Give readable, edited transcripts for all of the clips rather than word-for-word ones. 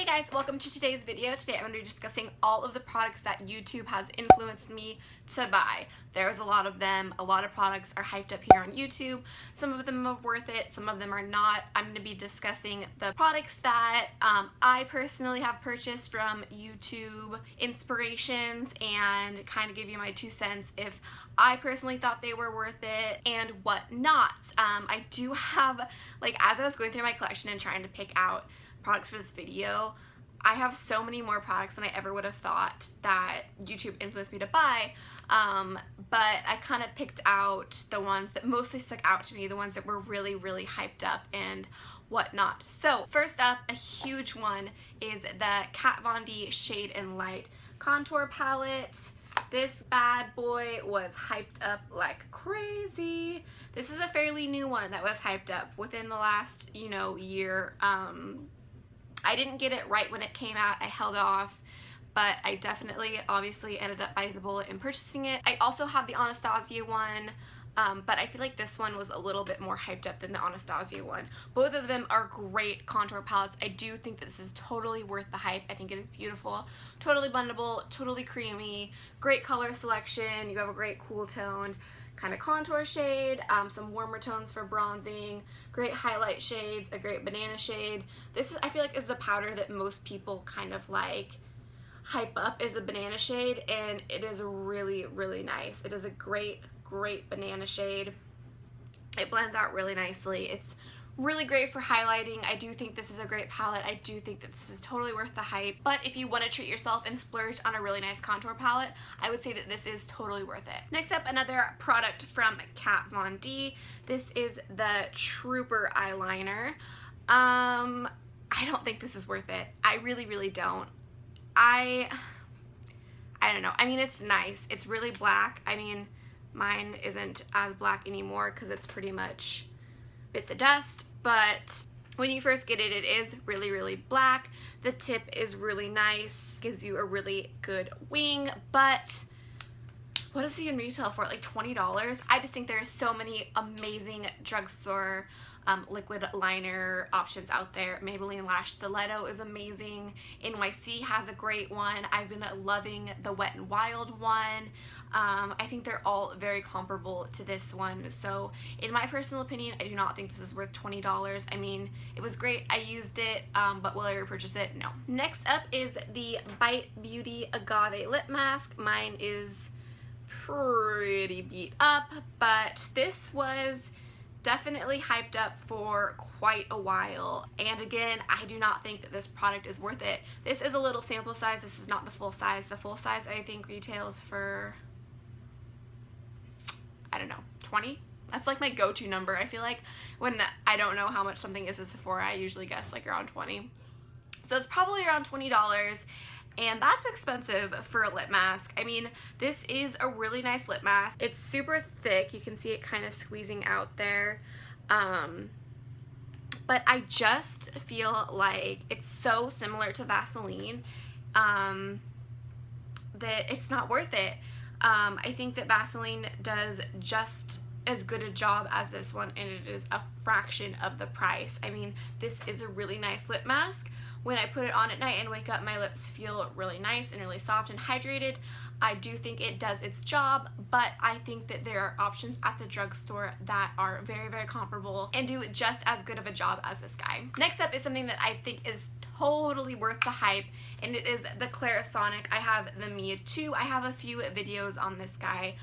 guys, welcome to today's video. Today I'm going to be discussing all of the products that YouTube has influenced me to buy. There's a lot of them. A lot of products are hyped up here on YouTube. Some of them are worth it, some of them are not. I'm going to be discussing the products that I personally have purchased from YouTube inspirations and kind of give you my 2 cents if I personally thought they were worth it and whatnot. I do have, as I was going through my collection and trying to pick out products for this video, I have so many more products than I ever would have thought that YouTube influenced me to buy, but I kind of picked out the ones that mostly stuck out to me, the ones that were really, really hyped up and whatnot. So first up, a huge one is the Kat Von D Shade and Light Contour Palette. This bad boy was hyped up like crazy. This is a fairly new one that was hyped up within the last, year. I didn't get it right when it came out. I held off, but I definitely, obviously, ended up biting the bullet and purchasing it. I also have the Anastasia one, but I feel like this one was a little bit more hyped up than the Anastasia one. Both of them are great contour palettes. I do think that this is totally worth the hype. I think it is beautiful, totally blendable, totally creamy, great color selection. You have a great cool toned kind of contour shade, some warmer tones for bronzing, great highlight shades, a great banana shade. This is, I feel like, is the powder that most people kind of hype up, is a banana shade, and it is really, really nice. It is a great banana shade. It blends out really nicely. It's really great for highlighting. I do think this is a great palette. I do think that this is totally worth the hype. But if you want to treat yourself and splurge on a really nice contour palette, I would say that this is totally worth it. Next up, another product from Kat Von D. This is the Trooper eyeliner. I don't think this is worth it. I really, really don't. I don't know. I mean, it's nice. It's really black. I mean, mine isn't as black anymore because it's pretty much bit the dust, but when you first get it, it is really, really black. The tip is really nice, gives you a really good wing, but what does it even retail for? Like $20? I just think there's so many amazing drugstore liquid liner options out there. Maybelline Lash Stiletto is amazing. NYC has a great one. I've been loving the Wet n Wild one. I think they're all very comparable to this one. So in my personal opinion, I do not think this is worth $20. I mean, it was great. I used it, but will I repurchase it? No. Next up is the Bite Beauty Agave Lip Mask. Mine is pretty beat up, but this was definitely hyped up for quite a while, and again, I do not think that this product is worth it. This is a little sample size. This is not the full size. The full size, I think, retails for, I don't know, 20? That's like my go-to number. I feel like when I don't know how much something is at Sephora, I usually guess like around 20. So it's probably around $20, and that's expensive for a lip mask. I mean, this is a really nice lip mask. It's super thick. You can see it kind of squeezing out there. But I just feel like it's so similar to Vaseline that it's not worth it. I think that Vaseline does just as good a job as this one, and it is a fraction of the price. I mean, this is a really nice lip mask. When I put it on at night and wake up, my lips feel really nice and really soft and hydrated. I do think it does its job, but I think that there are options at the drugstore that are very, very comparable and do just as good of a job as this guy. Next up is something that I think is totally worth the hype, and it is the CLarisonic. I have the Mia 2. I have a few videos on this guy,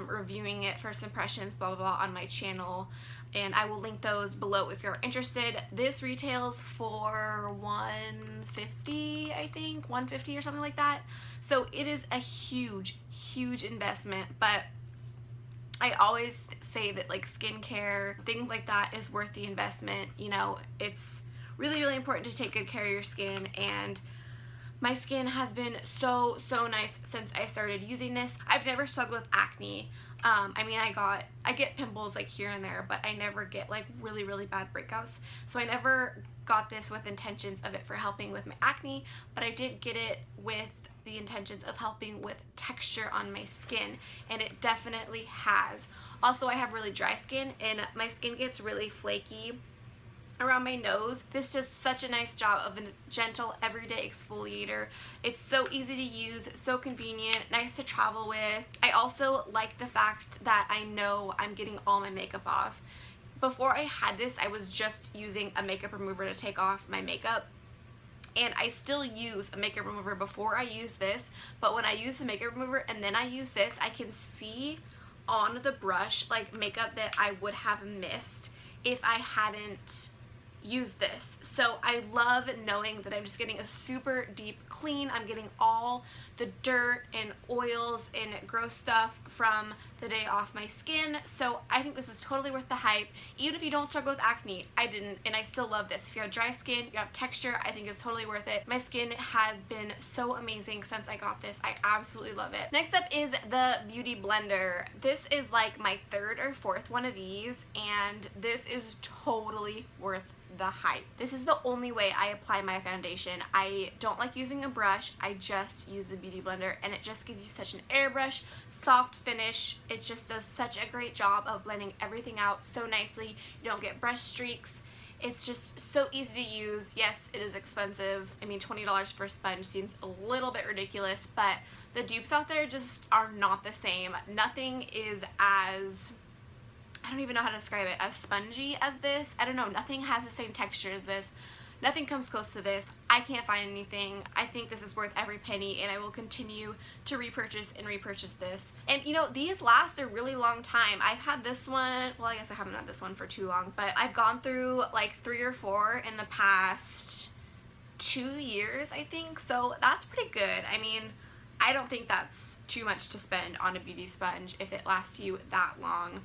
reviewing it, first impressions, blah, blah, blah, on my channel, and I will link those below if you're interested. This retails for $150, I think, $150 or something like that. So it is a huge, huge investment, but I always say that skincare, things like that, is worth the investment. It's really, really important to take good care of your skin, and my skin has been so nice since I started using this. I've never struggled with acne. I mean, I get pimples here and there, but I never get really, really bad breakouts. So I never got this with intentions of it for helping with my acne, but I did get it with the intentions of helping with texture on my skin, and it definitely has. Also, I have really dry skin, and my skin gets really flaky around my nose. This does such a nice job of a gentle everyday exfoliator. It's so easy to use, so convenient, nice to travel with. I also like the fact that I know I'm getting all my makeup off. Before I had this, I was just using a makeup remover to take off my makeup. And I still use a makeup remover before I use this, but when I use the makeup remover and then I use this, I can see on the brush like makeup that I would have missed if I hadn't use this. So I love knowing that I'm just getting a super deep clean. I'm getting all the dirt and oils and gross stuff from the day off my skin. So I think this is totally worth the hype. Even if you don't struggle with acne, I didn't, and I still love this. If you have dry skin, you have texture, I think it's totally worth it. My skin has been so amazing since I got this. I absolutely love it. Next up is the Beauty Blender. This is like my third or fourth one of these, and this is totally worth the hype. This is the only way I apply my foundation. I don't like using a brush. I just use the Beauty Blender, and it just gives you such an airbrush, soft finish. It just does such a great job of blending everything out so nicely. You don't get brush streaks. It's just so easy to use. Yes, it is expensive. I mean, $20 for a sponge seems a little bit ridiculous, but the dupes out there just are not the same. Nothing is as, I don't even know how to describe it, as spongy as this. I don't know, nothing has the same texture as this. Nothing comes close to this. I can't find anything. I think this is worth every penny, and I will continue to repurchase and repurchase this. And you know, these last a really long time. I've had this one, well, I guess I haven't had this one for too long, but I've gone through like 3 or 4 in the past 2 years, I think. So that's pretty good. I mean, I don't think that's too much to spend on a beauty sponge if it lasts you that long.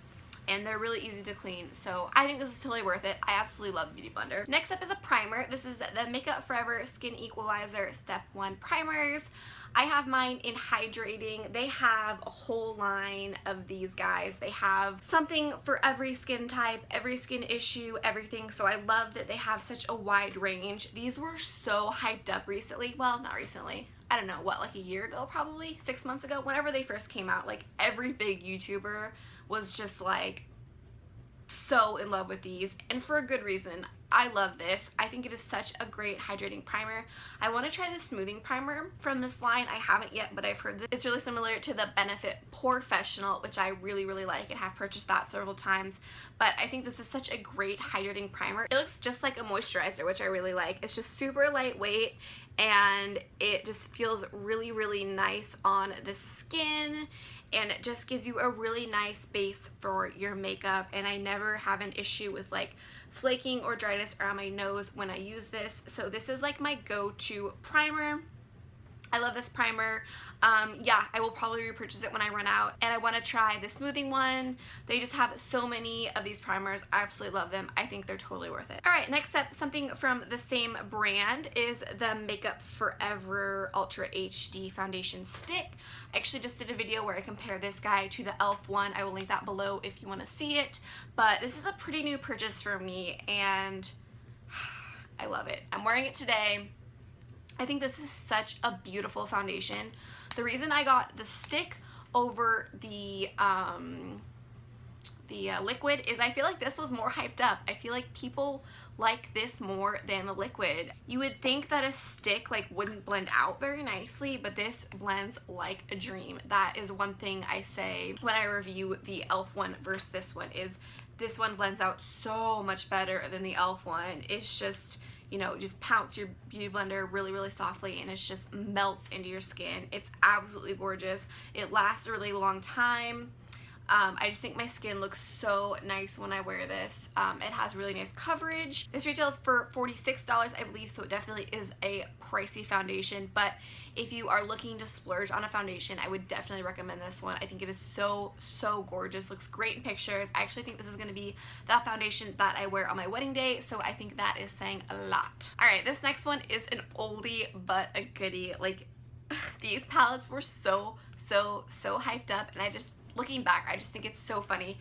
And they're really easy to clean, so I think this is totally worth it. I absolutely love Beauty Blender. Next up is a primer. This is the Makeup Forever Skin Equalizer Step 1 primers. I have mine in Hydrating. They have a whole line of these guys. They have something for every skin type, every skin issue, everything, so I love that they have such a wide range. These were so hyped up recently. Well, not recently. I don't know, what, like a year ago probably? 6 months ago? Whenever they first came out, like every big YouTuber was just like so in love with these, and for a good reason. I love this. I think it is such a great hydrating primer. I want to try the smoothing primer from this line. I haven't yet, but I've heard that it's really similar to the Benefit Professional, which I really like and have purchased that several times. But I think this is such a great hydrating primer. It looks just like a moisturizer, which I really like. It's just super lightweight, and it just feels really nice on the skin, and it just gives you a really nice base for your makeup. And I never have an issue with like flaking or dryness around my nose when I use this. So this is like my go-to primer. I love this primer. Yeah, I will probably repurchase it when I run out. And I want to try the smoothing one. They just have so many of these primers. I absolutely love them. I think they're totally worth it. Alright, next up, something from the same brand is the Makeup Forever Ultra HD Foundation Stick. I actually just did a video where I compare this guy to the e.l.f. one. I will link that below if you want to see it. But this is a pretty new purchase for me, and I love it. I'm wearing it today. I think this is such a beautiful foundation. The reason I got the stick over the liquid is I feel like this was more hyped up. I feel like people like this more than the liquid. You would think that a stick like wouldn't blend out very nicely, but this blends like a dream. That is one thing I say when I review the e.l.f. one versus this one, is this one blends out so much better than the e.l.f. one. It's just, you know, just pounce your Beauty Blender really softly, and it just melts into your skin. It's absolutely gorgeous. It lasts a really long time. I just think my skin looks so nice when I wear this. It has really nice coverage. This retails for $46, I believe, so it definitely is a pricey foundation, but if you are looking to splurge on a foundation, I would definitely recommend this one. I think it is so gorgeous. Looks great in pictures. I actually think this is going to be that foundation that I wear on my wedding day, so I think that is saying a lot. Alright, this next one is an oldie but a goodie. Like, these palettes were so hyped up, and I just, looking back, I just think it's so funny.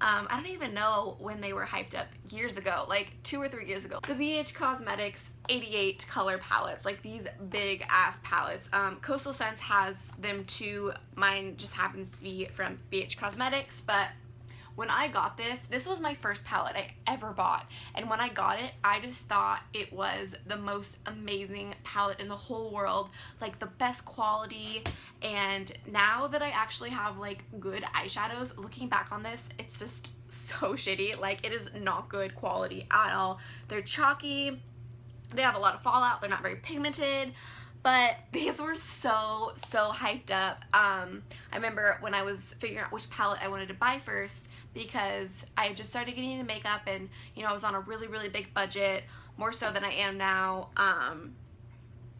I don't even know when they were hyped up, years ago, like 2 or 3 years ago. The BH Cosmetics 88 color palettes, like these big ass palettes. Coastal Scents has them too. Mine just happens to be from BH Cosmetics, but when I got this was my first palette I ever bought, and when I got it, I just thought it was the most amazing palette in the whole world, like the best quality. And now that I actually have like good eyeshadows, looking back on this, it's just so shitty. Like, it is not good quality at all. They're chalky, they have a lot of fallout, they're not very pigmented. But these were so hyped up. I remember when I was figuring out which palette I wanted to buy first, because I had just started getting into makeup, and you know, I was on a really big budget, more so than I am now.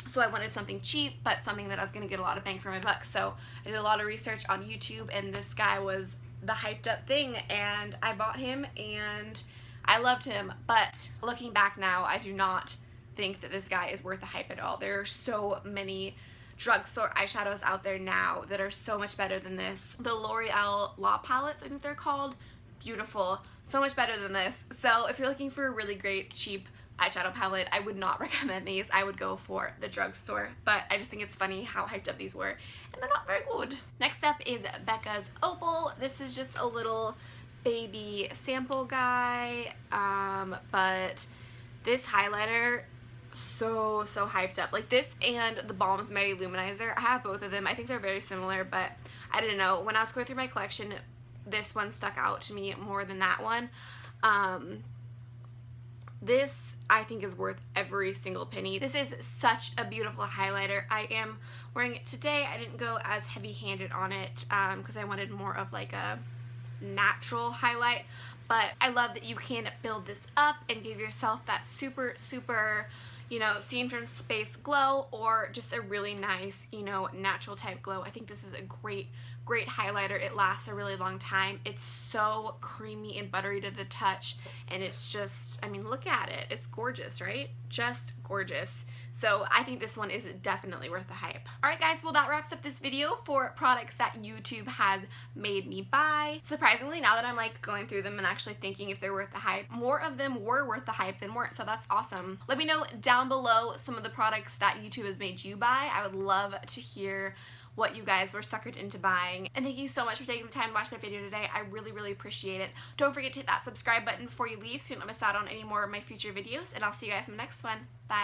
So I wanted something cheap, but something that I was going to get a lot of bang for my buck. So I did a lot of research on YouTube, and this guy was the hyped up thing, and I bought him and I loved him. But looking back now, I do not think that this guy is worth the hype at all. There are so many drugstore eyeshadows out there now that are so much better than this. The L'Oreal Law palettes, I think they're called, beautiful, so much better than this. So if you're looking for a really great cheap eyeshadow palette, I would not recommend these. I would go for the drugstore, but I just think it's funny how hyped up these were, and they're not very good. Next up is Becca's Opal. This is just a little baby sample guy, but this highlighter, so hyped up. Like, this and the Balm's Mary Luminizer, I have both of them. I think they're very similar, but I didn't know. When I was going through my collection, this one stuck out to me more than that one. This, I think, is worth every single penny. This is such a beautiful highlighter. I am wearing it today. I didn't go as heavy-handed on it because I wanted more of like a natural highlight, but I love that you can build this up and give yourself that super, you know, seen from space glow, or just a really nice, you know, natural type glow. I think this is a great highlighter. It lasts a really long time. It's so creamy and buttery to the touch, and it's just, I mean, look at it. It's gorgeous, right? Just gorgeous. So I think this one is definitely worth the hype. Alright guys, well that wraps up this video for products that YouTube has made me buy. Surprisingly, now that I'm like going through them and actually thinking if they're worth the hype, more of them were worth the hype than weren't, so that's awesome. Let me know down below some of the products that YouTube has made you buy. I would love to hear what you guys were suckered into buying. And thank you so much for taking the time to watch my video today. I really appreciate it. Don't forget to hit that subscribe button before you leave so you don't miss out on any more of my future videos, and I'll see you guys in the next one. Bye.